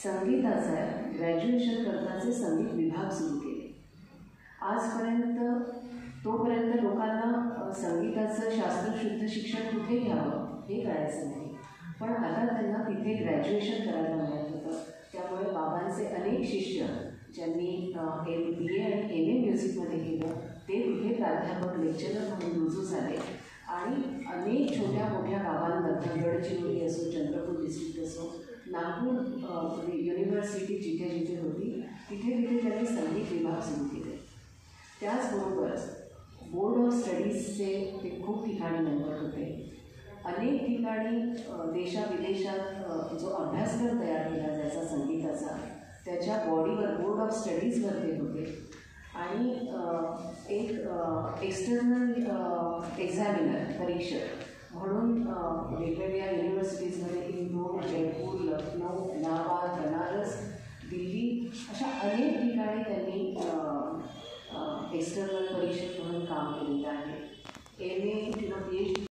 संगीताचा ग्रॅज्युएशन करताचे संगीत विभाग सुरू केले. आजपर्यंत तोपर्यंत लोकांना संगीताचं शास्त्रशुद्ध शिक्षण कुठे घ्यावं हे कळायचं नाही, पण आता त्यांना तिथे ग्रॅज्युएशन करायला मिळत होतं. त्यामुळे बाबांचे अनेक शिष्य ज्यांनी BA आणि MA म्युझिकमध्ये केलं ते तिथे प्राध्यापक लेक्चरर म्हणून रुजू झाले आणि अनेक छोट्या मोठ्या गावांमध्ये गडचिरोली असो, चंद्रपूर डिस्ट्रिक्ट असो, नागपूर युनिव्हर्सिटी जिथे जिथे होती तिथे तिथे त्यांनी संगीत विभाग सुरू केले. त्याचबरोबर बोर्ड ऑफ स्टडीजचे ते खूप ठिकाणी मेंबर होते. अनेक ठिकाणी देशाविदेशात जो अभ्यासक्रम तयार केला जायचा संगीताचा त्याच्या बॉडीवर बोर्ड ऑफ स्टडीजवर ते होते. आणि एक एक्सटर्नल एक्झामिनर परीक्षक म्हणून वेगवेगळ्या युनिव्हर्सिटीजमध्ये इंदोर, जयपूर, लखनौ, इलाहाबाद, बनारस, दिल्ली अशा अनेक ठिकाणी त्यांनी एक्सटर्नल परीक्षक